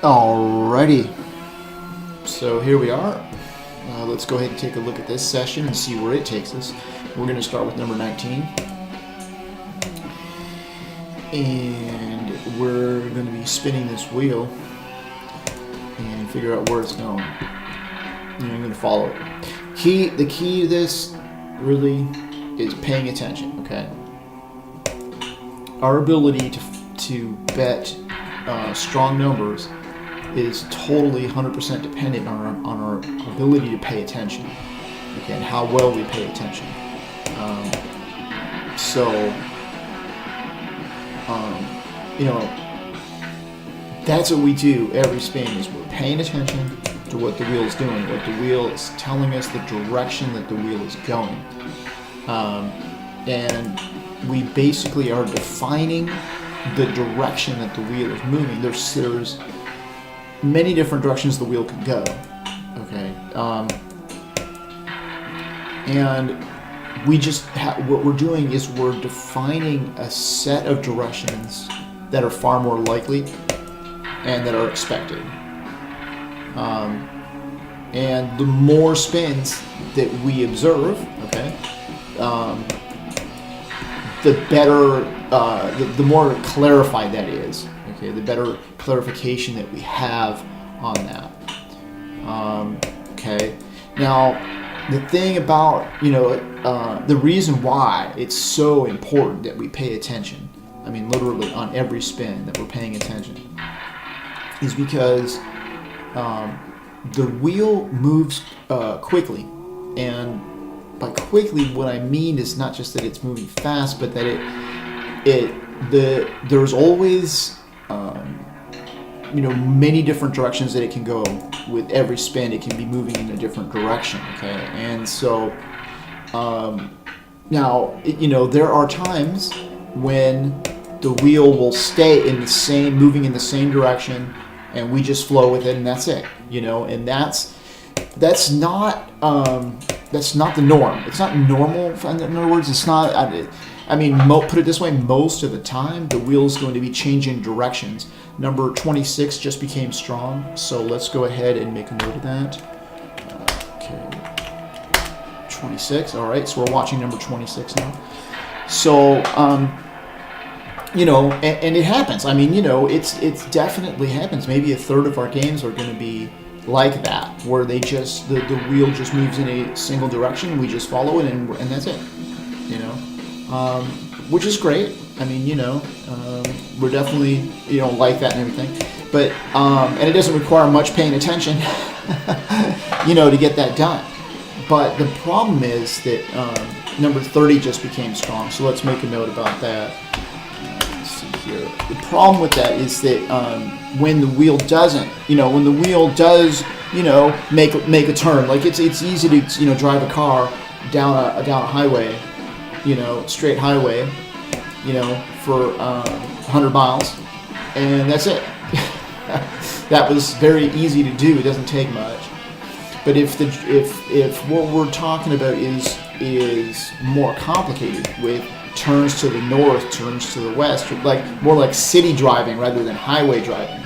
Alrighty, so here we are. Let's go ahead and take a look at this session and see where it takes us. We're going to start with number 19. And we're going to be spinning this wheel and figure out where it's going. And I'm going to follow it. The key to this really is paying attention, okay? Our ability to bet strong numbers is totally 100% dependent on our ability to pay attention, okay, and how well we pay attention. That's what we do every spin, is we're paying attention to what the wheel is doing, what the wheel is telling us, the direction that the wheel is going. And we basically are defining the direction that the wheel is moving. There's many different directions the wheel can go, okay? And we just what we're doing is we're defining a set of directions that are far more likely and that are expected. And the more spins that we observe, okay, the better, the more clarified that is, okay, the better clarification that we have on that. Okay, now the thing about, the reason why it's so important that we pay attention, I mean literally on every spin that we're paying attention, is because the wheel moves quickly. And by quickly, what I mean is not just that it's moving fast, but that there's always many different directions that it can go. With every spin, it can be moving in a different direction, okay? And so now there are times when the wheel will stay moving in the same direction, and we just flow with it, and that's it, and that's not the norm. It's not normal. In other words, it's not. Put it this way: most of the time, the wheel is going to be changing directions. Number 26 just became strong, so let's go ahead and make a note of that. Okay, 26. All right, so we're watching number 26 now. So, and it happens. It definitely happens. Maybe a third of our games are going to be like that, where they just the wheel just moves in a single direction, we just follow it, and that's it, which is great. We're definitely like that and everything, but and it doesn't require much paying attention to get that done. But the problem is that number 30 just became strong, so let's make a note about that. Let's see here. The problem with that is that when the wheel doesn't, when the wheel does, make a turn, like it's easy to, drive a car down a highway, straight highway, for 100 miles, and that's it. That was very easy to do. It doesn't take much. But if what we're talking about is more complicated, with turns to the north, turns to the west, more like city driving rather than highway driving,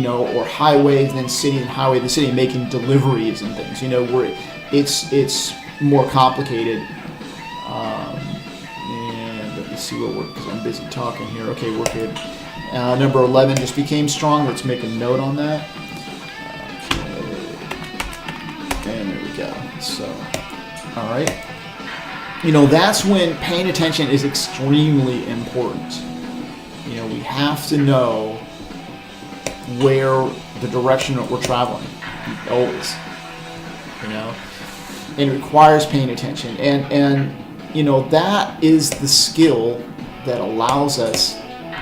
or highway then city and highway then city, making deliveries and things, where it's more complicated. And let me see because I'm busy talking here. Okay, we're good. Number 11 just became strong. Let's make a note on that. Okay, and there we go. So, all right. That's when paying attention is extremely important. We have to know where the direction that we're traveling, always. And it requires paying attention. And that is the skill that allows us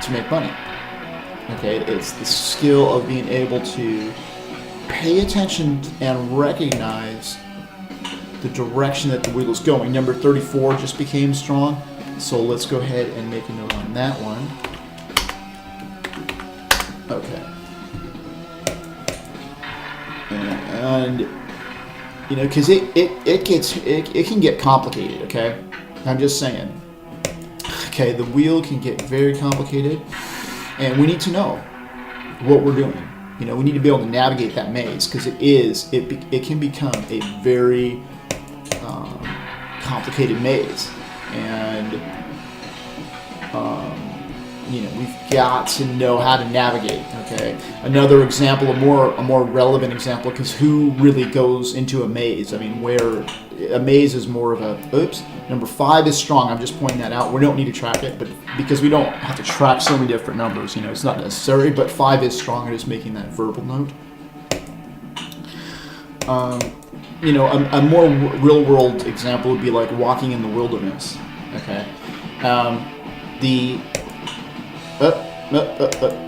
to make money. Okay, it's the skill of being able to pay attention and recognize the direction that the wheel is going. Number 34 just became strong, so let's go ahead and make a note on that one. Okay. And because it can get complicated. Okay, I'm just saying. Okay, the wheel can get very complicated, and we need to know what we're doing. We need to be able to navigate that maze because it can become a very complicated maze, and we've got to know how to navigate. Okay, another example, a more relevant example, because who really goes into a maze? I mean, where a maze is more of a number 5 is strong. I'm just pointing that out. We don't need to track it, but because we don't have to track so many different numbers, it's not necessary. But 5 is strong. I'm just making that verbal note. A more real-world example would be like walking in the wilderness. Okay,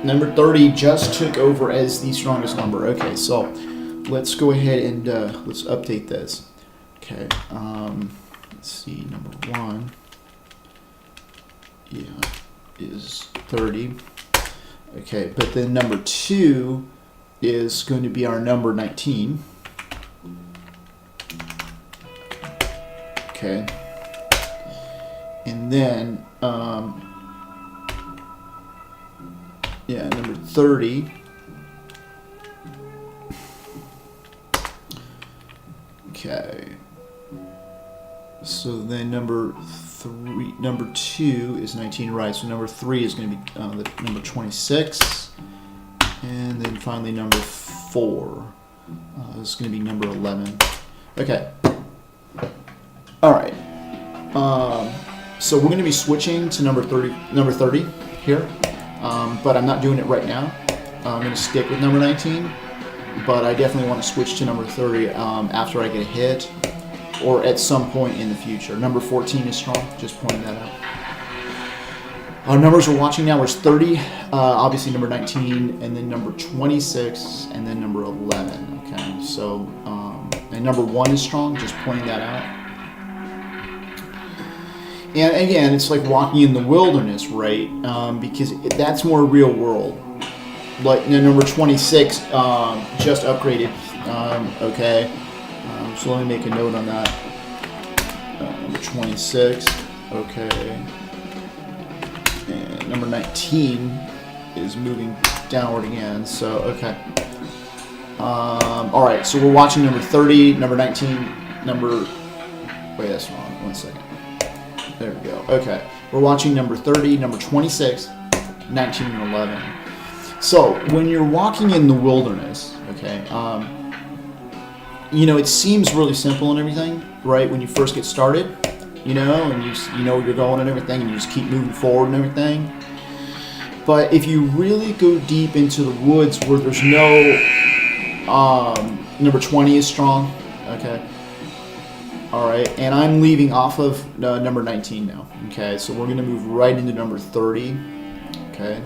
number 30 just took over as the strongest number. Okay, so let's go ahead and let's update this. Okay, let's see, number 1, is 30. Okay, but then number 2 is going to be our number 19. Okay, and then number 30. Okay, so then number 2 is 19, right? So number 3 is going to be the number 26, and then finally number 4 is going to be number 11. Okay. All right. So we're going to be switching to number 30 here, but I'm not doing it right now. I'm going to stick with number 19, but I definitely want to switch to number 30 after I get a hit, or at some point in the future. Number 14 is strong. Just pointing that out. Our numbers we're watching now is 30, obviously number 19, and then number 26, and then number 11. Okay. So and number 1 is strong. Just pointing that out. And again, it's like walking in the wilderness, right? Because that's more real world. Like number 26 just upgraded. Okay, so let me make a note on that. Number 26. Okay, and number 19 is moving downward again. So okay. All right. So we're watching number 30, number 19, Wait, that's wrong. 1 second. There we go. Okay. We're watching number 30, number 26, 19, and 11. So when you're walking in the wilderness, okay, it seems really simple and everything, right? When you first get started, and you know where you're going and everything, and you just keep moving forward and everything. But if you really go deep into the woods where there's no, number 20 is strong, okay. All right, and I'm leaving off of number 19 now. Okay, so we're going to move right into number 30. Okay,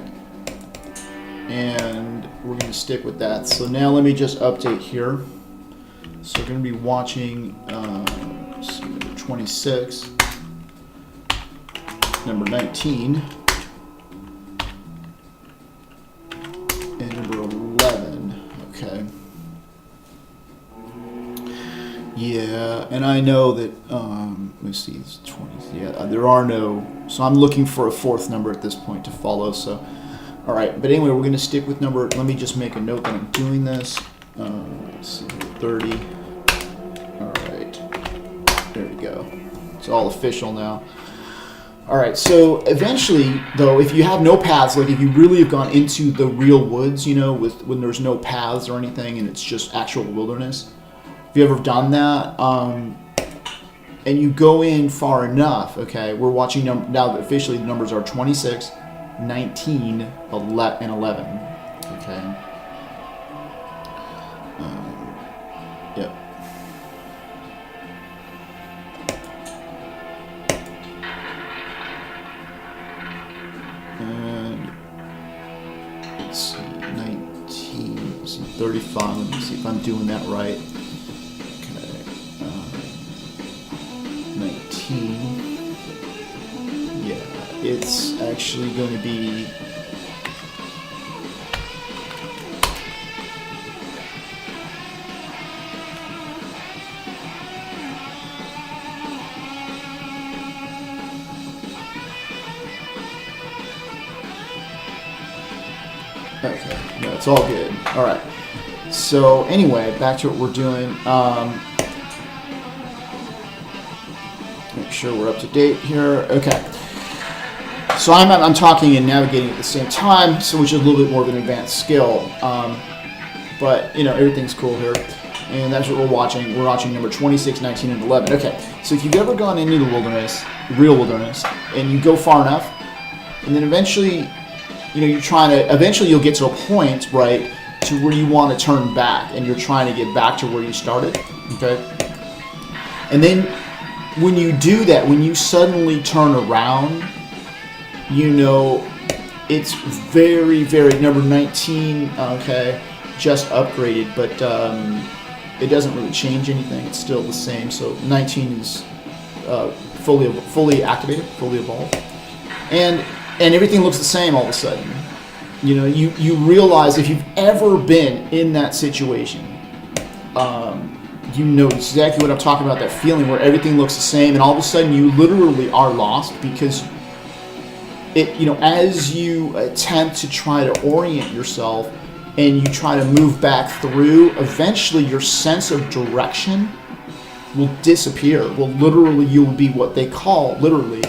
and we're going to stick with that. So now let me just update here. So we're going to be watching number 26, number 19, and number 11. Okay. Yeah, and I know that, let's see, it's 20. Yeah, there are no, so I'm looking for a 4th number at this point to follow, so. All right, but anyway, we're going to stick with number, let me just make a note that I'm doing this. Let's see, 30. All right, there we go. It's all official now. All right, so eventually, though, if you have no paths, like if you really have gone into the real woods, when there's no paths or anything and it's just actual wilderness, if you ever done that, and you go in far enough, okay, we're watching now that officially the numbers are 26, 19, and 11, okay. Yep. And let's see, 19, let's see, 35, let me see if I'm doing that right. 19. Yeah, it's actually going to be Okay, no, it's all good. All right. So anyway, back to what we're doing. Make sure we're up to date here. Okay. So I'm talking and navigating at the same time, so which is a little bit more of an advanced skill. But you know, everything's cool here, and that's what we're watching. We're watching number 26, 19, and 11. Okay. So if you've ever gone into the wilderness, real wilderness, and you go far enough, and then eventually, you know, you're trying to. Eventually, you'll get to a point, right, to where you want to turn back, and you're trying to get back to where you started. Okay. And then when you do that, when you suddenly turn around, you know, it's very, very, number 19, okay, just upgraded, but it doesn't really change anything. It's still the same. So 19 is fully activated, fully evolved. And everything looks the same all of a sudden. You know, you realize if you've ever been in that situation, you know exactly what I'm talking about, that feeling where everything looks the same and all of a sudden you literally are lost because you know, as you attempt to try to orient yourself and you try to move back through, eventually your sense of direction will disappear. Well, literally, you will be what they call, literally,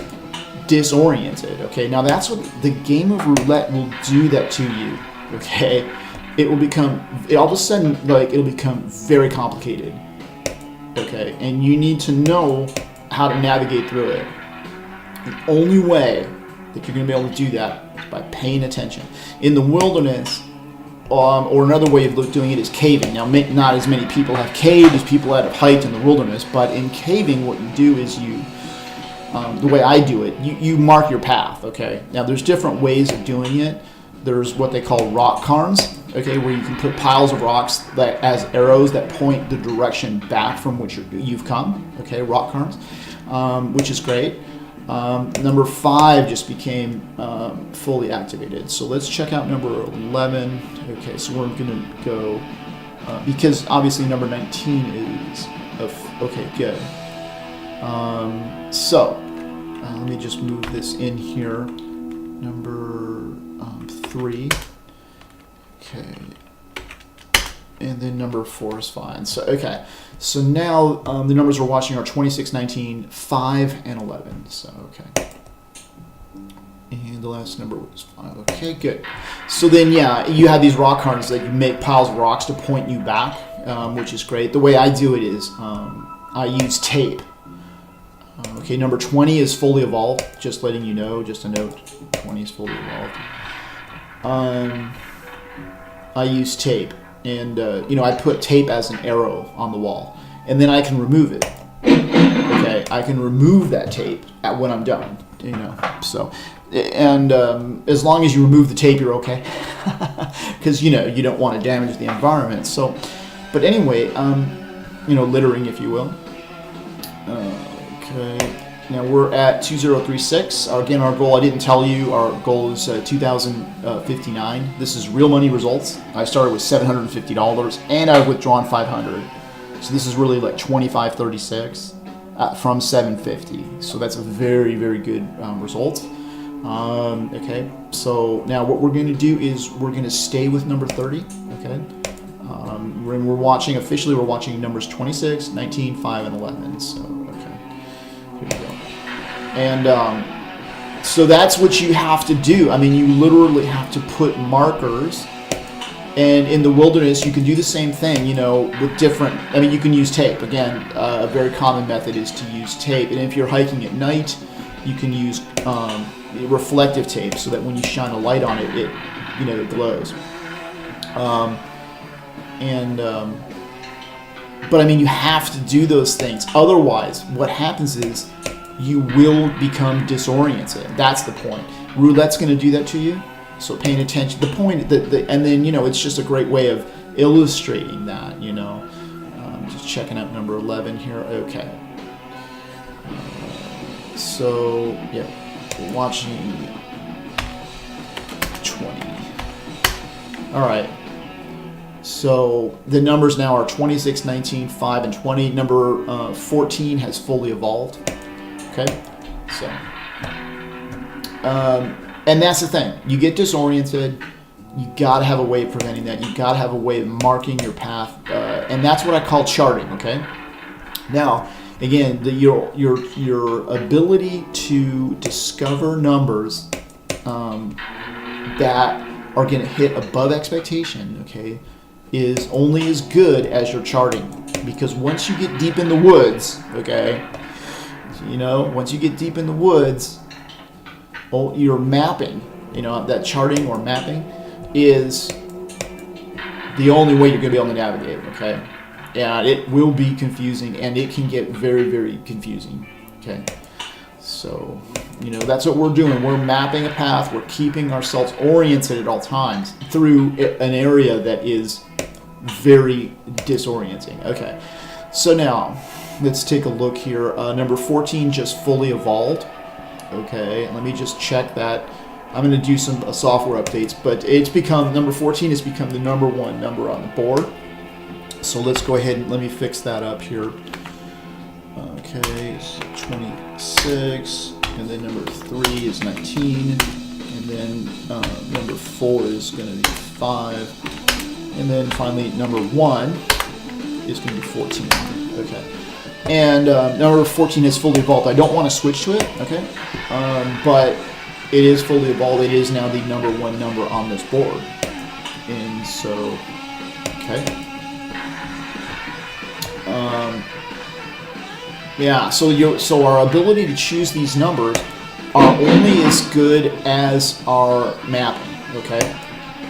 disoriented. Okay, now that's what the game of roulette will do that to you. Okay, it will become, all of a sudden, like, it'll become very complicated. Okay, and you need to know how to navigate through it. The only way that you're going to be able to do that is by paying attention. In the wilderness, or another way of doing it is caving. Now, not as many people have caved as people that have hiked in the wilderness, but in caving, what you do is you, the way I do it, you mark your path, okay? Now, there's different ways of doing it. There's what they call rock cairns, okay, where you can put piles of rocks that as arrows that point the direction back from which you've come, okay, rock cairns, which is great. Number 5 just became fully activated. So let's check out number 11. Okay, so we're going to go, because obviously number 19 is, okay, good. Let me just move this in here. Number 3. Okay. And then number 4 is fine. So, okay. So now the numbers we're watching are 26, 19, 5, and 11. So, okay. And the last number was 5. Okay, good. So then, yeah, you have these rock cairns that you make piles of rocks to point you back, which is great. The way I do it is I use tape. Okay, number 20 is fully evolved. Just letting you know, just a note, 20 is fully evolved. I use tape. And, you know, I put tape as an arrow on the wall. And then I can remove it. Okay, I can remove that tape when I'm done, you know. So, and as long as you remove the tape, you're okay. Because, you know, you don't want to damage the environment. So, but anyway, you know, littering, if you will. Okay. Now we're at 2036. Again, our goal, I didn't tell you, our goal is 2059. This is real money results. I started with $750 and I've withdrawn 500. So this is really like 2536 from 750. So that's a very, very good result. Okay, so now what we're going to do is we're going to stay with number 30. Okay. We're watching, officially we're watching numbers 26, 19, 5, and 11. So, okay. Here we go. And so that's what you have to do. I mean, you literally have to put markers. And in the wilderness, you can do the same thing, you know, with different, I mean, you can use tape. Again, a very common method is to use tape. And if you're hiking at night, you can use reflective tape so that when you shine a light on it, you know, it glows. But I mean, you have to do those things. Otherwise, what happens is you will become disoriented. That's the point. Roulette's going to do that to you. So paying attention. The point, and then, you know, it's just a great way of illustrating that, you know. Just checking out number 11 here. Okay. So, yeah, we're watching 20. All right. So the numbers now are 26, 19, 5, and 20. Number 14 has fully evolved. Okay, so, and that's the thing. You get disoriented. You got to have a way of preventing that. You got to have a way of marking your path, and that's what I call charting. Okay. Now, again, your ability to discover numbers that are going to hit above expectation, okay, is only as good as your charting. Because once you get deep in the woods, okay, once you get deep in the woods, your mapping, that charting or mapping is the only way you're going to be able to navigate, okay? And it will be confusing, and it can get very, very confusing, okay? So, that's what we're doing. We're mapping a path. We're keeping ourselves oriented at all times through an area that is very disorienting. Okay, so now let's take a look here. Number 14 just fully evolved. Okay, let me just check that. I'm going to do some software updates, but number 14 has become the number one number on the board. So let's go ahead and let me fix that up here. Okay, so 26, and then number 3 is 19, and then number 4 is going to be 5, and then finally number 1 is going to be 14. Okay, and number 14 is fully evolved. I don't want to switch to it, okay, but it is fully evolved. It is now the number one number on this board, and so, okay. Yeah, so our ability to choose these numbers are only as good as our mapping, okay?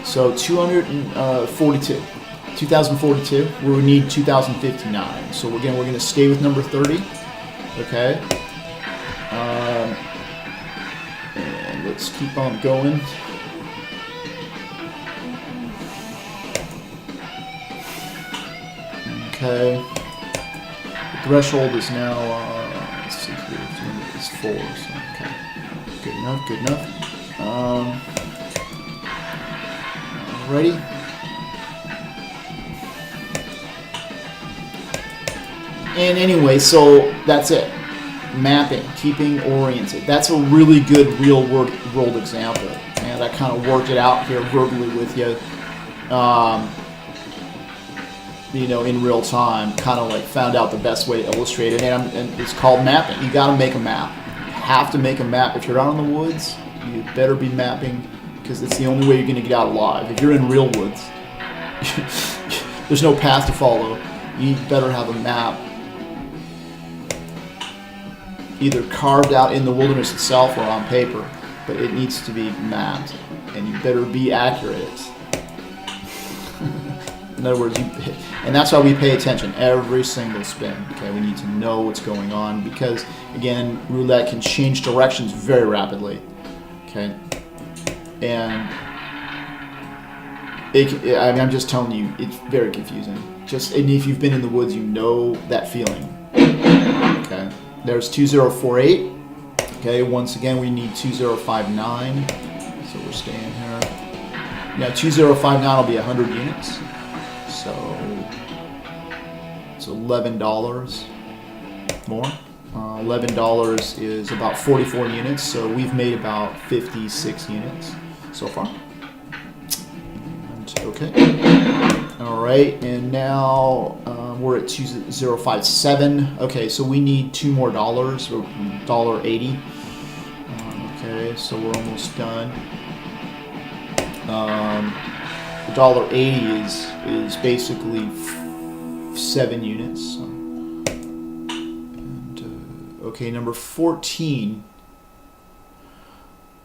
So 2042, we would need 2059. So again, we're going to stay with number 30, okay? And let's keep on going. Okay. Threshold is now, let's see here, it's 4, so okay. Good enough. Alrighty. And anyway, so that's it. Mapping, keeping oriented. That's a really good real world example. And I kind of worked it out here verbally with you. In real time, kind of like found out the best way to illustrate it, and it's called mapping. You got to make a map. You have to make a map. If you're out in the woods, you better be mapping, because it's the only way you're going to get out alive. If you're in real woods, there's no path to follow. You better have a map, either carved out in the wilderness itself or on paper, but it needs to be mapped, and you better be accurate. In other words, and that's why we pay attention every single spin. Okay, we need to know what's going on, because again, roulette can change directions very rapidly. Okay, and I'm just telling you, it's very confusing. And if you've been in the woods, you know that feeling. Okay, there's 2048. Okay, once again, we need 2059. So we're staying here. Now 2059 will be 100 units. So it's $11 more. $11 is about 44 units, so we've made about 56 units so far. And, okay. All right, and now we're at 2057. Okay, so we need $2 more, $1.80. Okay, so we're almost done. $1.80 is basically 7 units. So. And, okay, number 14.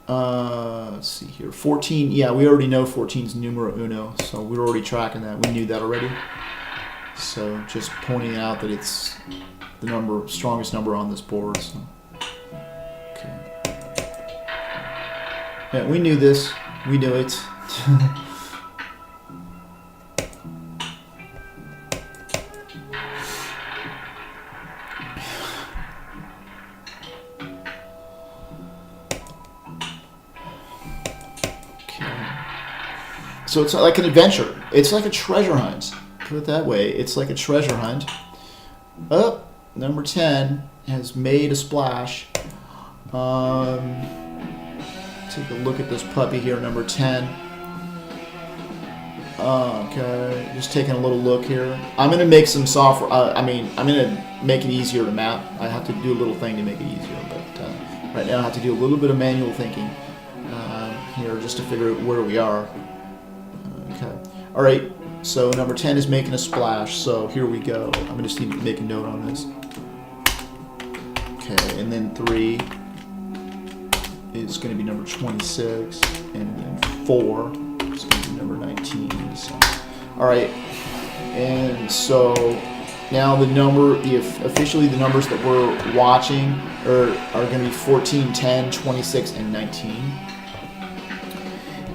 Let's see here. 14. Yeah, we already know 14's numero uno, so we're already tracking that. We knew that already. So just pointing out that it's the strongest number on this board. So. Okay. Yeah, we knew this. We knew it. So it's like an adventure. It's like a treasure hunt. Put it that way. It's like a treasure hunt. Oh, number 10 has made a splash. Take a look at this puppy here, number 10. Okay, just taking a little look here. I'm gonna make some software. I'm gonna make it easier to map. I have to do a little thing to make it easier, but right now I have to do a little bit of manual thinking here just to figure out where we are. Okay. All right. So number 10 is making a splash. So here we go. I'm gonna just need to make a note on this. Okay, and then 3 is going to be number 26, and then 4 is going to be number 19. So, all right, and so now officially the numbers that we're watching are going to be 14, 10, 26, and 19.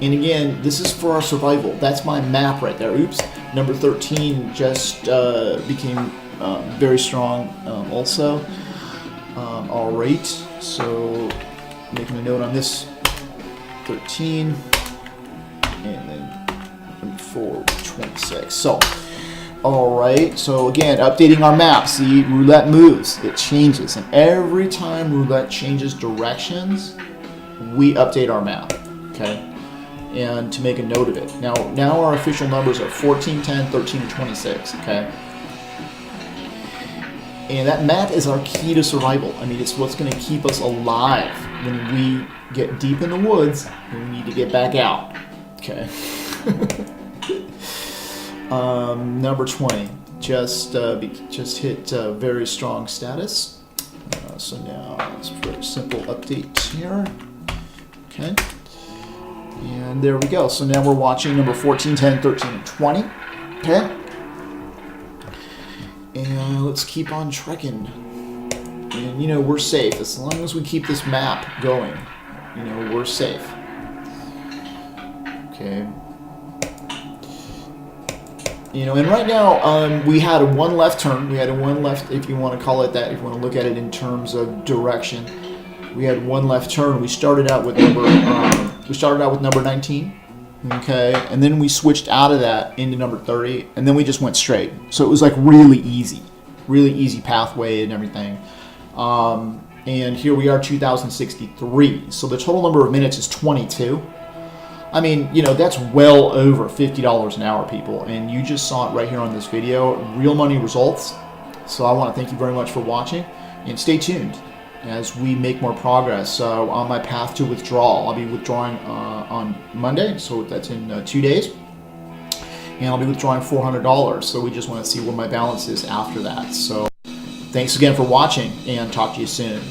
And again, this is for our survival. That's my map right there. Oops, number 13 just became very strong also. All right, so making a note on this 13, and then 4, 26. So, all right, so again, updating our map. See, roulette moves, it changes, and every time roulette changes directions, we update our map, okay? And to make a note of it. Now our official numbers are 14, 10, 13, and 26, okay? And that map is our key to survival. I mean, it's what's going to keep us alive when we get deep in the woods and we need to get back out. Okay. Number 20 just hit very strong status. So now it's a very simple update here. Okay. And there we go. So now we're watching number 14, 10, 13, and 20. Okay. And let's keep on trekking. And, you know, we're safe. As long as we keep this map going, you know, we're safe. Okay. You know, and right now, we had a one left turn. We had a one left, if you want to call it that, if you want to look at it in terms of direction. We had one left turn. We started out with number 19. Okay, and then we switched out of that into number 30, and then we just went straight. So it was like really easy pathway and everything. And here we are, 2063. So the total number of minutes is 22. I mean, you know, that's well over $50 an hour, people. And you just saw it right here on this video, real money results. So I want to thank you very much for watching, and stay tuned as we make more progress on my path to withdrawal. I'll be withdrawing on Monday, so that's in 2 days. And I'll be withdrawing $400, so we just want to see where my balance is after that. So thanks again for watching, and talk to you soon.